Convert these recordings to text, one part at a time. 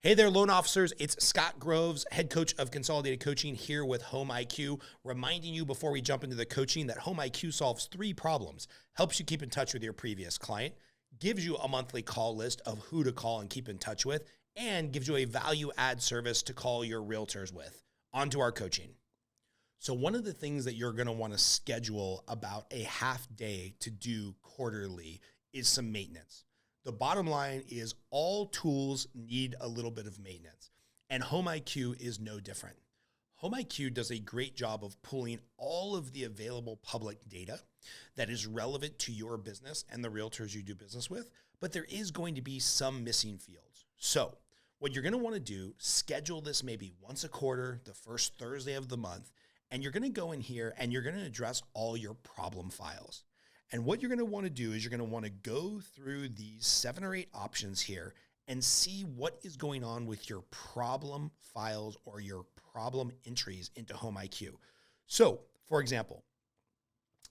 Hey there, loan officers. It's Scott Groves, head coach of Consolidated Coaching here with HomeIQ, reminding you before we jump into the coaching that HomeIQ solves 3 problems, helps you keep in touch with your previous client, gives you a monthly call list of who to call and keep in touch with, and gives you a value add service to call your realtors with. On to our coaching. So one of the things that you're going to want to schedule about a half day to do quarterly is some maintenance. The bottom line is all tools need a little bit of maintenance, and HomeIQ is no different. HomeIQ does a great job of pulling all of the available public data that is relevant to your business and the realtors you do business with, but there is going to be some missing fields. So what you're going to want to do, schedule this maybe once a quarter, the first Thursday of the month, and you're going to go in here and you're going to address all your problem files. And what you're going to want to do is you're going to want to go through these 7 or 8 options here and see what is going on with your problem files or your problem entries into HomeIQ. So, for example,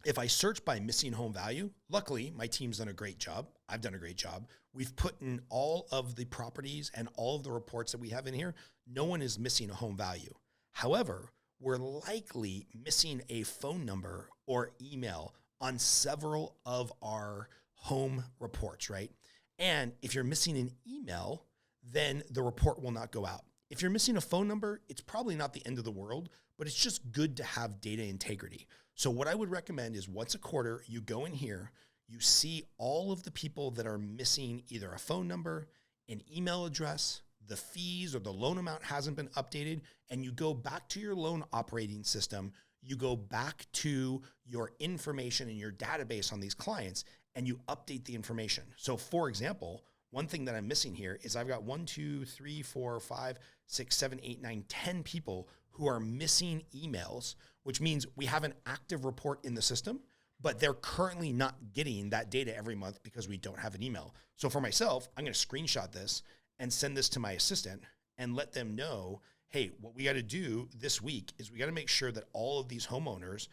if I search by missing home value, luckily my team's done a great job. I've done a great job. We've put in all of the properties and all of the reports that we have in here. No one is missing a home value. However, we're likely missing a phone number or email on several of our home reports, right? And if you're missing an email, then the report will not go out. If you're missing a phone number, it's probably not the end of the world, but it's just good to have data integrity. So what I would recommend is once a quarter, you go in here, you see all of the people that are missing either a phone number, an email address, the fees or the loan amount hasn't been updated, and you go back to your loan operating system, you go back to your information in your database on these clients and you update the information. So for example, one thing that I'm missing here is I've got 1, 2, 3, 4, 5, 6, 7, 8, 9, 10 people who are missing emails, which means we have an active report in the system, but they're currently not getting that data every month because we don't have an email. So for myself, I'm going to screenshot this and send this to my assistant and let them know, hey, what we got to do this week is we got to make sure that all of these homeowners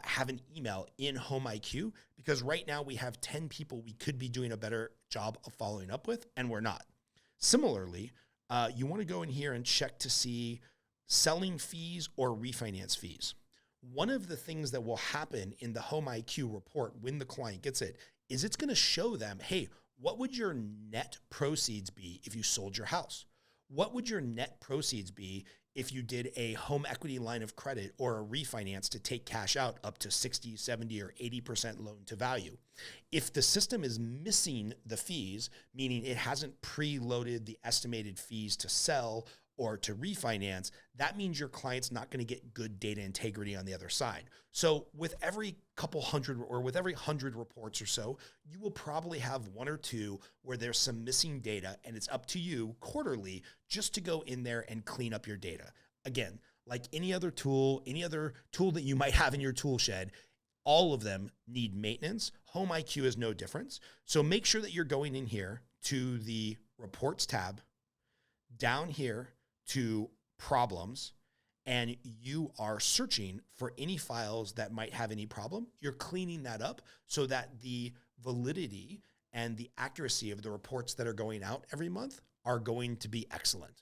have an email in HomeIQ, because right now we have 10 people we could be doing a better job of following up with, and we're not. Similarly, you want to go in here and check to see selling fees or refinance fees. One of the things that will happen in the HomeIQ report when the client gets it is it's going to show them, hey, what would your net proceeds be if you sold your house? What would your net proceeds be if you did a home equity line of credit or a refinance to take cash out up to 60, 70, or 80% loan to value? If the system is missing the fees, meaning it hasn't preloaded the estimated fees to sell or to refinance, that means your client's not going to get good data integrity on the other side. So with every couple hundred or with every 100 reports or so, you will probably have 1 or 2 where there's some missing data, and it's up to you quarterly just to go in there and clean up your data. Again, like any other tool that you might have in your tool shed, all of them need maintenance. HomeIQ is no difference. So make sure that you're going in here to the reports tab, down here to problems, and you are searching for any files that might have any problem. You're cleaning that up so that the validity and the accuracy of the reports that are going out every month are going to be excellent.